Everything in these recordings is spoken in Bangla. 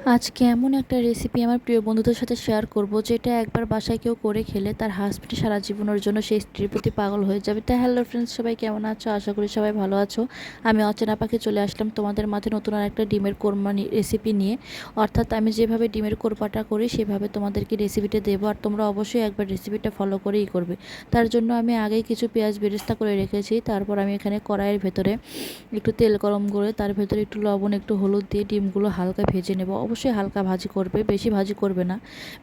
আজকে এমন একটা রেসিপি আমার প্রিয় বন্ধুদের সাথে শেয়ার করব, যেটা একবার বাসায় কেউ করে খেলে তার হাজবেন্ড সারা জীবনের জন্য সেই স্ত্রীর প্রতি পাগল হয়ে যাবে। তাই হ্যালো ফ্রেন্ডস, সবাই কেমন আছো? আশা করি সবাই ভালো আছো। আমি অচেনা পাখি চলে আসলাম তোমাদের মাঝে নতুন আর একটা ডিমের কোরমা রেসিপি নিয়ে। অর্থাৎ আমি যেভাবে ডিমের কোরমাটা করি সেভাবে তোমাদেরকে রেসিপিটা দেবো, আর তোমরা অবশ্যই একবার রেসিপিটা ফলো করেই করবে। তার জন্য আমি আগেই কিছু পেঁয়াজ বেরেস্তা করে রেখেছি। তারপর আমি এখানে কড়াইয়ের ভেতরে একটু তেল গরম করে তার ভেতরে একটু লবণ, একটু হলুদ দিয়ে ডিমগুলো হালকা ভেজে নেব। অবশ্যই হালকা ভাজি করবে, বেশি ভাজি করবে না।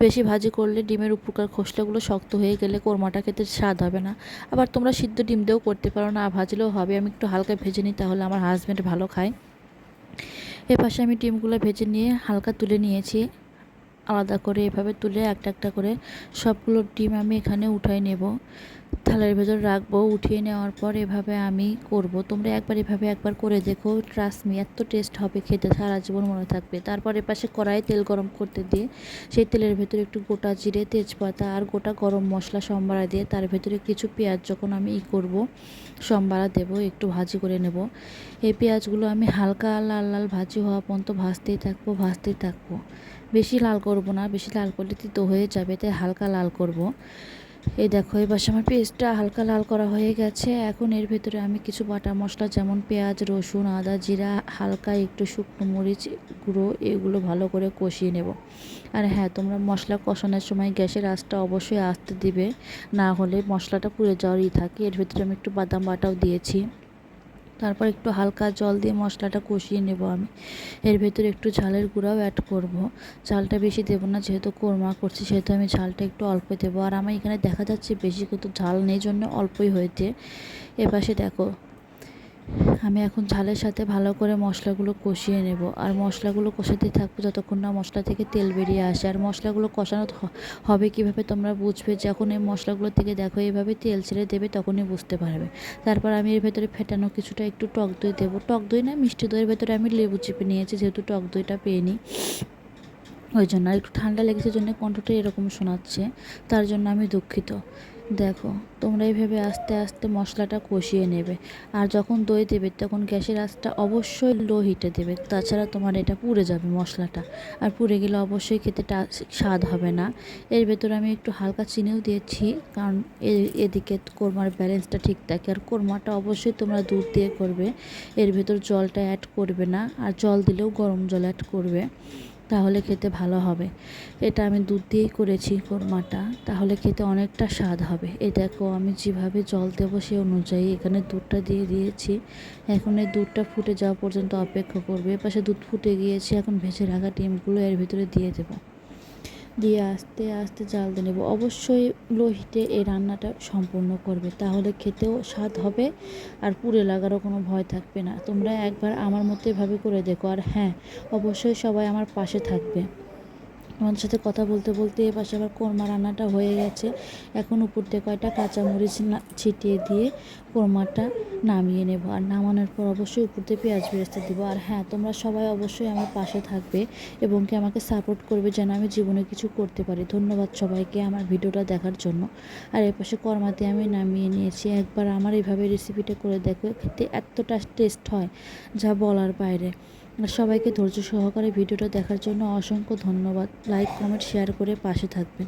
বেশি ভাজি করলে ডিমের উপরকার খোসলাগুলো শক্ত হয়ে গেলে কোরমাটা খেতে স্বাদ হবে না। আবার তোমরা সিদ্ধ ডিম দিয়েও করতে পারো, না ভাজলেও হবে। আমি একটু হালকা ভেজে নিই, তাহলে আমার হাজব্যান্ড ভালো খায়। এপাশে আমি ডিমগুলো ভেজে নিয়ে হালকা তুলে নিয়েছি আলাদা করে। এভাবে তুলে একটা একটা করে সবগুলো ডিম আমি এখানে উঠাই নেব, থালার ভেতর রাখবো। উঠিয়ে নেওয়ার পর এভাবে আমি করব। তোমরা এভাবে একবার করে দেখো, ট্রাস্ট মি, এত টেস্ট হবে খেতে, সারা জীবন মনে থাকবে। তারপর এপাশে কড়াইয়ে তেল গরম করতে দিয়ে সেই তেলের ভেতরে একটু গোটা জিরে, তেজপাতা আর গোটা গরম মশলা সম্বারা দিয়ে তার ভেতরে কিছু পেঁয়াজ যখন আমি করব সম্বারা দেব, একটু ভাজি করে নেব। এই পেঁয়াজগুলো আমি হালকা লাল লাল ভাজি হওয়া পর্যন্ত ভাজতেই থাকবো। বেশি লাল করব না, বেশি লাল করলে তিতো হয়ে যাবে, তাই হালকা লাল করব। এই দেখো, এবার আমার পেস্টটা হালকা লাল করা হয়ে গেছে। এখন এর ভেতরে আমি কিছু বাটা মশলা যেমন পেঁয়াজ, রসুন, আদা, জিরা, হালকা একটু শুকনো মরিচ গুঁড়ো, এগুলো ভালো করে কষিয়ে নেব। আর হ্যাঁ, তোমরা মশলা কষানোর সময় গ্যাসের আঁচটা অবশ্যই আস্তে দিবে, না হলে মশলাটা পুড়ে যাওয়ারই থাকে। এর ভেতরে আমি একটু বাদাম বাটাও দিয়েছি। তারপর একটু হালকা জল দিয়ে মশলাটা কষিয়ে নেব আমি। এর ভেতরে একটু ঝালের গুঁড়াও অ্যাড করব। ঝালটা বেশি দেবো না, যেহেতু কোরমা করছি সেহেতু আমি ঝালটা একটু অল্প দেবো। আর আমার এখানে দেখা যাচ্ছে বেশি কিন্তু ঝাল নেই, জন্য অল্পই হয়েছে। এপাশে দেখো, আমি এখন ঝালের সাথে ভালো করে মশলাগুলো কষিয়ে নেব। আর মশলাগুলো কষাতেই থাকবো যতক্ষণ না মশলা থেকে তেল বেরিয়ে আসে। আর মশলাগুলো কষানো হবে কিভাবে তোমরা বুঝবে, যখন এই মশলাগুলো থেকে দেখো এইভাবে তেল ছেড়ে দেবে, তখনই বুঝতে পারবে। তারপর আমি এর ভেতরে ফেটানো কিছুটা একটু টক দই দেবো। টক দই না, মিষ্টি দইয়ের ভেতরে আমি লেবু চিপে নিয়েছি, যেহেতু টক দইটা পেয়ে নিই ওই জন্য। আর একটু ঠান্ডা লেগেছে জন্য কণ্ঠটা এরকম শোনাচ্ছে, তার জন্য আমি দুঃখিত। দেখো, তোমরা এইভাবে আস্তে আস্তে মশলাটা কষিয়ে নেবে। আর যখন দই দেবে তখন গ্যাসের আঁচটা অবশ্যই লো হিটে দেবে, তাছাড়া তোমার এটা পুড়ে যাবে মশলাটা। আর পুড়ে গেলে অবশ্যই খেতে স্বাদ হবে না। এর ভেতরে আমি একটু হালকা চিনিও দিয়েছি, কারণ এদিকে কোরমার ব্যালেন্সটা ঠিক থাকে। আর কোরমাটা অবশ্যই তোমরা দুধ দিয়ে করবে, এর ভেতর জলটা অ্যাড করবে না। আর জল দিলেও গরম জল অ্যাড করবে, তাহলে খেতে ভালো হবে। এটা আমি দুধ দিয়েই করেছি কোরমাটা, তাহলে খেতে অনেকটা স্বাদ হবে। এই দেখো, আমি যেভাবে জল দেবো সে অনুযায়ী এখানে দুধটা দিয়ে দিয়েছি। এখন এই দুধটা ফুটে যাওয়া পর্যন্ত অপেক্ষা করবে। এপাশে দুধ ফুটে গিয়েছে, এখন ভেজে রাখা ডিমগুলো এর ভিতরে দিয়ে দেবো। দিয়ে আস্তে আস্তে জাল দিয়ে নেব। অবশ্যই লো হিটে এই রান্নাটা সম্পূর্ণ করবে, তাহলে খেতেও স্বাদ হবে আর পুড়ে লাগারও কোনো ভয় থাকবে না। তোমরা একবার আমার মতো এভাবে করে দেখো। আর হ্যাঁ, অবশ্যই সবাই আমার পাশে থাকবে। আমাদের সাথে কথা বলতে বলতে এপাশে আবার কোরমা রান্নাটা হয়ে গেছে। এখন উপর দিয়ে কয়টা কাঁচামরিচ ছিটিয়ে দিয়ে কোরমাটা নামিয়ে নেব। আর নামানোর পর অবশ্যই উপর দিয়ে পেঁয়াজ বেরেস্তা দিব। আর হ্যাঁ, তোমরা সবাই অবশ্যই আমার পাশে থাকবে এবং কি আমাকে সাপোর্ট করবে, যেন আমি জীবনে কিছু করতে পারি। ধন্যবাদ সবাইকে আমার ভিডিওটা দেখার জন্য। আর এপাশে কোরমা দিয়ে আমি নামিয়ে নিয়েছি। একবার আমার এইভাবে রেসিপিটা করে দেখো, খেতে এতটা টেস্ট হয় যা বলার বাইরে। আর সবাইকে ধৈর্য সহকারে ভিডিওটা দেখার জন্য অসংখ্য ধন্যবাদ। লাইক, কমেন্ট, শেয়ার করে পাশে থাকবেন।